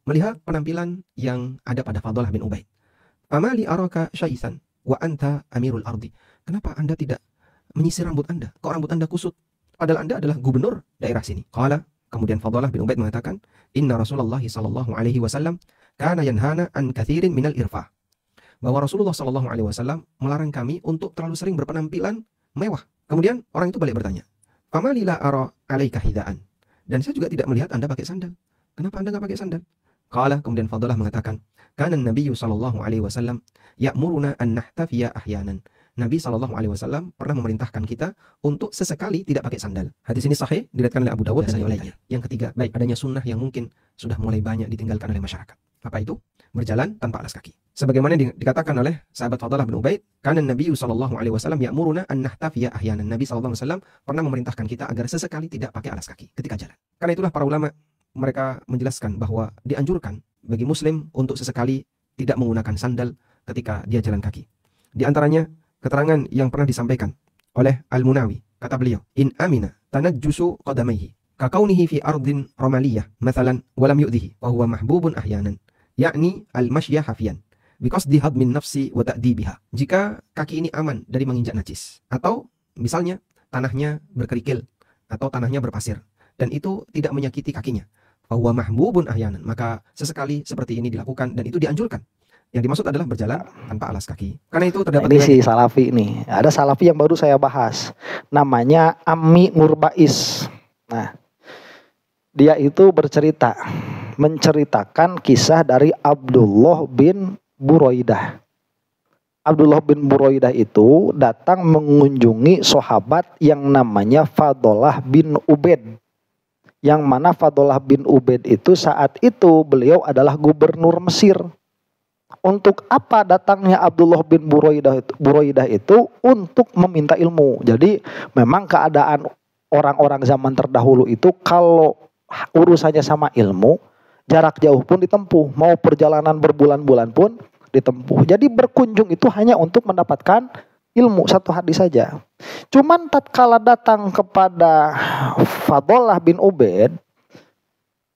melihat penampilan yang ada pada Fadalah bin Ubaid. Fama li araka syaisan wa anta amirul ardi. Kenapa Anda tidak menyisir rambut Anda? Kok rambut Anda kusut? Padahal Anda adalah gubernur daerah sini. Qala, kemudian Fadalah bin Ubaid mengatakan, Inna Rasulullah sallallahu alaihi wasallam kana yanhana an kathirin minal irfah. Bahwa Rasulullah sallallahu alaihi wasallam melarang kami untuk terlalu sering berpenampilan mewah. Kemudian orang itu balik bertanya, Fama li la ara alaika hidaan. Dan saya juga tidak melihat Anda pakai sandal. Kenapa Anda nggak pakai sandal? Qala, kemudian Fadalah mengatakan, Kana Nabi sallallahu alaihi wasallam ya'muruna an nahtafiya ahyanan. Nabi sallallahu alaihi wasallam pernah memerintahkan kita untuk sesekali tidak pakai sandal. Hadis ini sahih, diriwayatkan oleh Abu Dawud dan yang lainnya. Yang ketiga, adanya sunnah yang mungkin sudah mulai banyak ditinggalkan oleh masyarakat. Apa itu? Berjalan tanpa alas kaki. Sebagaimana dikatakan oleh sahabat Fadalah bin Ubaid, Kana Nabi sallallahu alaihi wasallam ya'muruna an nahtafiya ahyanan. Nabi sallallahu alaihi wasallam pernah memerintahkan kita agar sesekali tidak pakai alas kaki ketika jalan. Karena itulah para ulama mereka menjelaskan bahwa dianjurkan bagi muslim untuk sesekali tidak menggunakan sandal ketika dia jalan kaki. Di antaranya keterangan yang pernah disampaikan oleh Al-Munawi, kata beliau, In amina tanajjusu qadamaihi kakaunihi fi ardin ramaliyah mathalan walam yu'dhihi wa huwa mahbubun ahyanan, yakni al-masyya hafiyan biqasdi hadmin nafsi wa ta'dibiha. Jika kaki ini aman dari menginjak najis, atau misalnya tanahnya berkerikil atau tanahnya berpasir dan itu tidak menyakiti kakinya, bahwa mahbubun ahyanan, maka sesekali seperti ini dilakukan dan itu dianjurkan. Yang dimaksud adalah berjalan tanpa alas kaki. Karena itu terdapat ini si Salafi nih. Ada Salafi yang baru saya bahas. Namanya Ammi Nurbais. Nah, dia itu menceritakan kisah dari Abdullah bin Buraidah. Abdullah bin Buraidah itu datang mengunjungi sahabat yang namanya Fadalah bin Ubaid. Yang mana Fadalah bin Ubaid itu saat itu beliau adalah gubernur Mesir. Untuk apa datangnya Abdullah bin Buraidah itu? Untuk meminta ilmu. Jadi memang keadaan orang-orang zaman terdahulu itu kalau urusannya sama ilmu, jarak jauh pun ditempuh. Mau perjalanan berbulan-bulan pun ditempuh. Jadi berkunjung itu hanya untuk mendapatkan ilmu, satu hadis saja. Cuman tatkala datang kepada Fadalah bin Ubaid,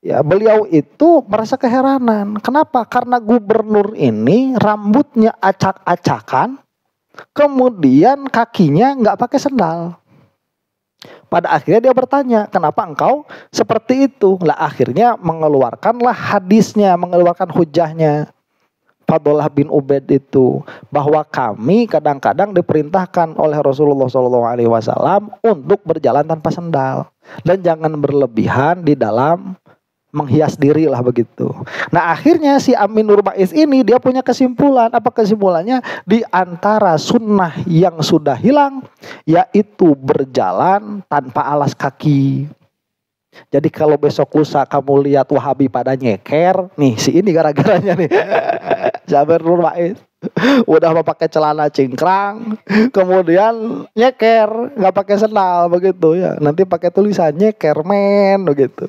ya beliau itu merasa keheranan. Kenapa? Karena gubernur ini rambutnya acak-acakan, kemudian kakinya nggak pakai sandal. Pada akhirnya dia bertanya, kenapa engkau seperti itu? Lah akhirnya mengeluarkanlah hadisnya, mengeluarkan hujahnya. Fadalah bin Ubaid itu bahwa kami kadang-kadang diperintahkan oleh Rasulullah SAW untuk berjalan tanpa sandal dan jangan berlebihan di dalam menghias diri lah begitu. Nah akhirnya si Ammi Nurbais ini dia punya kesimpulan. Apa kesimpulannya? Di antara sunnah yang sudah hilang yaitu berjalan tanpa alas kaki. Jadi kalau besok lusa kamu lihat Wahabi pada nyeker, nih si ini gara-garanya nih. Ammi Nurbais udah mau pakai celana cingkrang, kemudian nyeker, nggak pakai sandal begitu ya. Nanti pakai tulisan nyeker men begitu.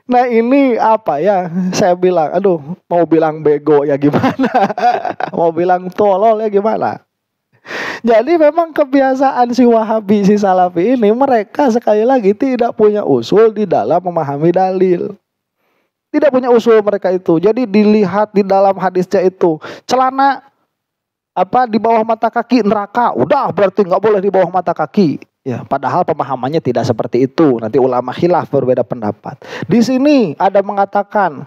Nah ini apa ya, saya bilang, aduh mau bilang bego ya gimana, mau bilang tolol ya gimana. Jadi memang kebiasaan si Wahabi, si Salafi ini, mereka sekali lagi tidak punya usul di dalam memahami dalil. Tidak punya usul mereka itu. Jadi dilihat di dalam hadisnya itu, celana di bawah mata kaki neraka, udah berarti nggak boleh di bawah mata kaki. Ya, padahal pemahamannya tidak seperti itu. Nanti ulama khilaf berbeda pendapat. Di sini ada mengatakan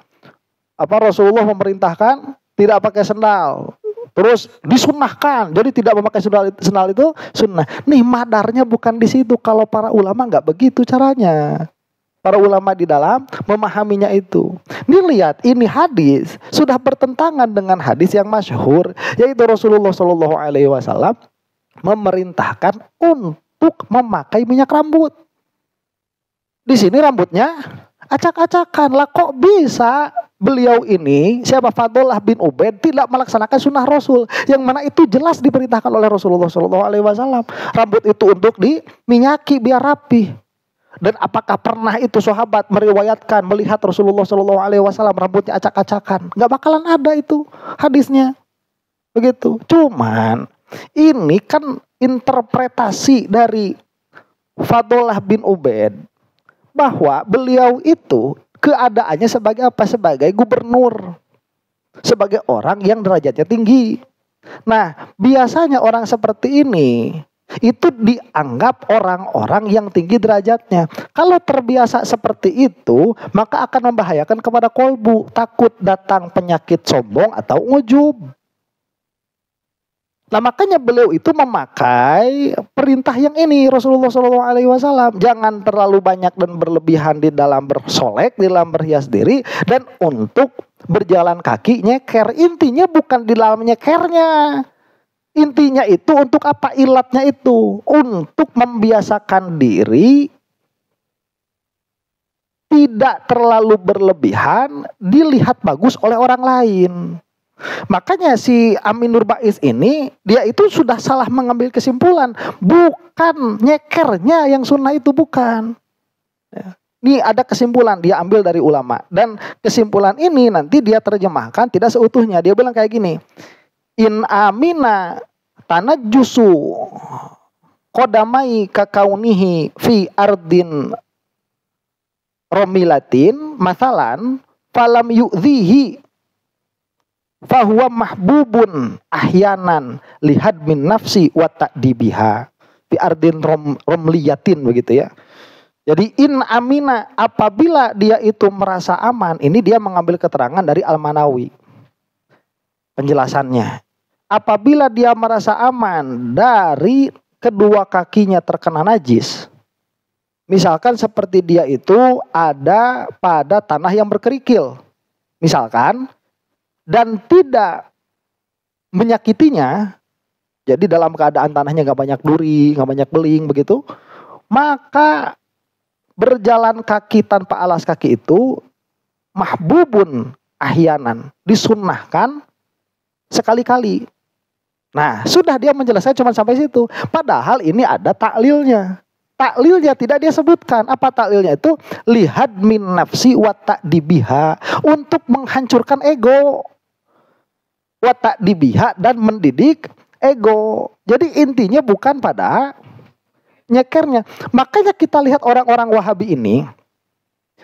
Rasulullah memerintahkan tidak pakai sandal. Terus disunnahkan, jadi tidak memakai sandal itu sunnah. Nih madarnya bukan di situ. Kalau para ulama nggak begitu caranya. Para ulama di dalam memahaminya itu. Nih lihat, ini hadis sudah bertentangan dengan hadis yang masyhur, yaitu Rasulullah SAW memerintahkan untuk memakai minyak rambut. Di sini rambutnya acak-acakan. Lah kok bisa beliau ini, siapa Fadalah bin Ubaid, tidak melaksanakan sunnah Rasul, yang mana itu jelas diperintahkan oleh Rasulullah SAW. Rambut itu untuk diminyaki biar rapi. Dan apakah pernah itu sahabat meriwayatkan melihat Rasulullah SAW rambutnya acak-acakan? Nggak bakalan ada itu hadisnya. Begitu. Cuman ini kan interpretasi dari Fadalah bin Ubaid bahwa beliau itu Keadaannya sebagai apa? Sebagai gubernur. Sebagai orang yang derajatnya tinggi. Nah, biasanya orang seperti ini itu dianggap orang-orang yang tinggi derajatnya. Kalau terbiasa seperti itu, maka akan membahayakan kepada kolbu. Takut datang penyakit sombong atau ujub. Nah, makanya beliau itu memakai perintah yang ini, Rasulullah SAW. Jangan terlalu banyak dan berlebihan di dalam bersolek, di dalam berhias diri. Dan untuk berjalan kaki nyeker. Intinya bukan di dalam nyekernya. Intinya itu untuk apa? Ilatnya itu untuk membiasakan diri tidak terlalu berlebihan, dilihat bagus oleh orang lain. Makanya si Aminur Baiz ini dia itu sudah salah mengambil kesimpulan, bukan nyekernya yang sunnah itu, bukan. Ini ada kesimpulan dia ambil dari ulama, dan kesimpulan ini nanti dia terjemahkan tidak seutuhnya. Dia bilang kayak gini, in amina tanajjusu qadamai kakaunihi fi ardin romilatin masalan falam yu'dhihi fahuwa mahbubun ahyanan lihad min nafsi wa ta'dibiha fi ardin romliyatin, begitu ya. Jadi in amina, apabila dia itu merasa aman, ini dia mengambil keterangan dari Al-Manawi penjelasannya. Apabila dia merasa aman dari kedua kakinya terkena najis, misalkan seperti dia itu ada pada tanah yang berkerikil, misalkan, dan tidak menyakitinya, jadi dalam keadaan tanahnya gak banyak duri, gak banyak beling begitu, maka berjalan kaki tanpa alas kaki itu mahbubun ahyanan, disunnahkan sekali-kali. Nah, sudah dia menjelaskan cuma sampai situ. Padahal ini ada taklilnya. Taklilnya tidak dia sebutkan. Apa taklilnya itu? Lihad min nafsi wa ta'dibiha, untuk menghancurkan ego. Wa ta'dibiha, dan mendidik ego. Jadi intinya bukan pada nyekernya. Makanya kita lihat orang-orang Wahabi ini,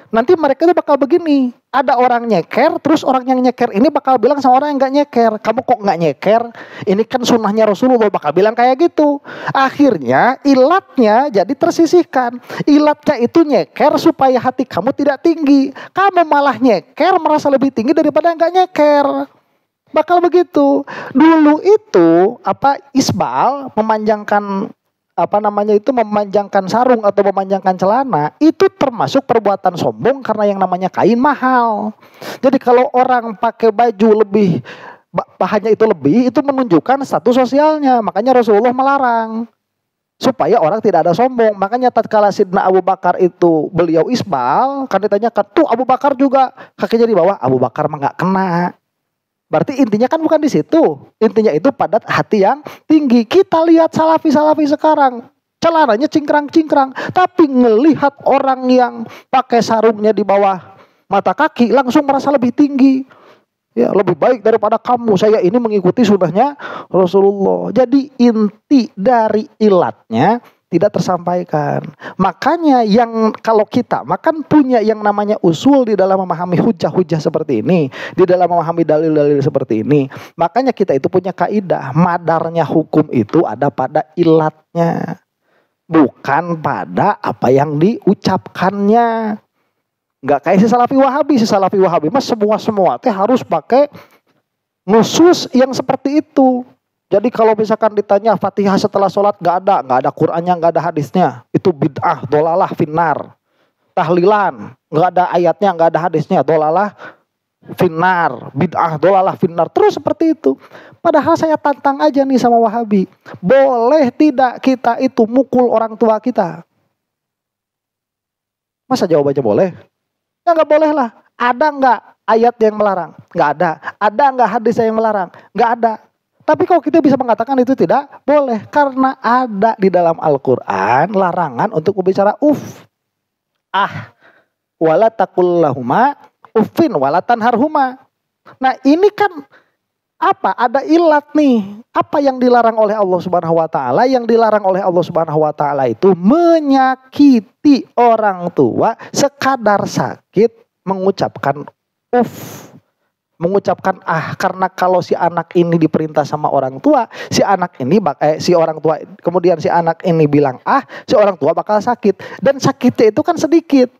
nanti mereka itu bakal begini. Ada orang nyeker, terus orang yang nyeker ini bakal bilang sama orang yang gak nyeker, kamu kok gak nyeker? Ini kan sunnahnya Rasulullah, bakal bilang kayak gitu. Akhirnya ilatnya jadi tersisihkan. Ilatnya itu nyeker supaya hati kamu tidak tinggi. Kamu malah nyeker merasa lebih tinggi daripada yang gak nyeker. Bakal begitu. Dulu itu isbal, memanjangkan memanjangkan sarung atau memanjangkan celana, itu termasuk perbuatan sombong karena yang namanya kain mahal. Jadi kalau orang pakai baju lebih, bahannya itu lebih, itu menunjukkan status sosialnya. Makanya Rasulullah melarang supaya orang tidak ada sombong. Makanya tatkala Sidna Abu Bakar itu beliau isbal, kan ditanyakan, tuh Abu Bakar juga kakinya di bawah, Abu Bakar mah gak kena. Berarti intinya kan bukan di situ. Intinya itu pada hati yang tinggi. Kita lihat salafi-salafi sekarang, celananya cingkrang-cingkrang, tapi ngelihat orang yang pakai sarungnya di bawah mata kaki langsung merasa lebih tinggi. Ya, lebih baik daripada kamu. Saya ini mengikuti sunnahnya Rasulullah. Jadi inti dari ilatnya tidak tersampaikan. Makanya yang kalau kita makan punya yang namanya usul di dalam memahami hujah-hujah seperti ini, di dalam memahami dalil-dalil seperti ini. Makanya kita itu punya kaidah, madarnya hukum itu ada pada ilatnya, bukan pada apa yang diucapkannya. Nggak kayak si Salafi Wahabi mas semua teh harus pakai nusus yang seperti itu. Jadi kalau misalkan ditanya Fatihah setelah sholat nggak ada Qur'annya, nggak ada hadisnya, itu bid'ah, dolalah, finnar. Tahlilan nggak ada ayatnya, nggak ada hadisnya, dolalah, finnar, bid'ah, dolalah, finnar. Terus seperti itu. Padahal saya tantang aja nih sama Wahabi, boleh tidak kita itu mukul orang tua kita? Masa jawabannya boleh? Ya nggak boleh lah. Ada nggak ayat yang melarang? Nggak ada. Ada nggak hadis yang melarang? Nggak ada. Tapi kalau kita bisa mengatakan itu tidak boleh, karena ada di dalam Al-Quran larangan untuk berbicara wala taqullahuma uffin wala tanharhuma. Nah ini kan ada ilat nih. Apa yang dilarang oleh Allah Subhanahu wa taala? Yang dilarang oleh Allah Subhanahu wa taala itu menyakiti orang tua sekadar sakit mengucapkan uff, mengucapkan karena kalau si anak ini diperintah sama orang tua, si anak ini si orang tua, kemudian si anak ini bilang si orang tua bakal sakit, dan sakitnya itu kan sedikit.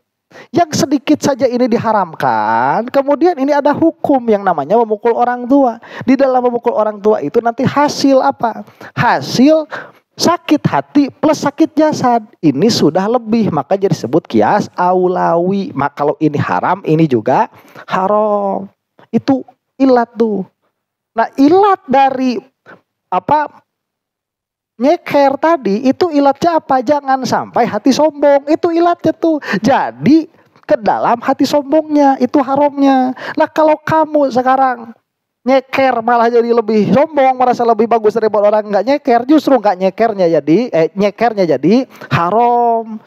Yang sedikit saja ini diharamkan, kemudian ini ada hukum yang namanya memukul orang tua. Di dalam memukul orang tua itu nanti hasil apa? Hasil sakit hati plus sakit jasad. Ini sudah lebih, maka jadi disebut kias aulawi. Maka kalau ini haram, ini juga haram. Itu ilat tuh. Nah, ilat dari nyeker tadi itu ilatnya apa? Jangan sampai hati sombong. Itu ilatnya tuh. Jadi ke dalam hati sombongnya itu haramnya. Nah, kalau kamu sekarang nyeker malah jadi lebih sombong, merasa lebih bagus daripada orang nggak nyeker, justru nggak nyekernya jadi nyekernya jadi haram.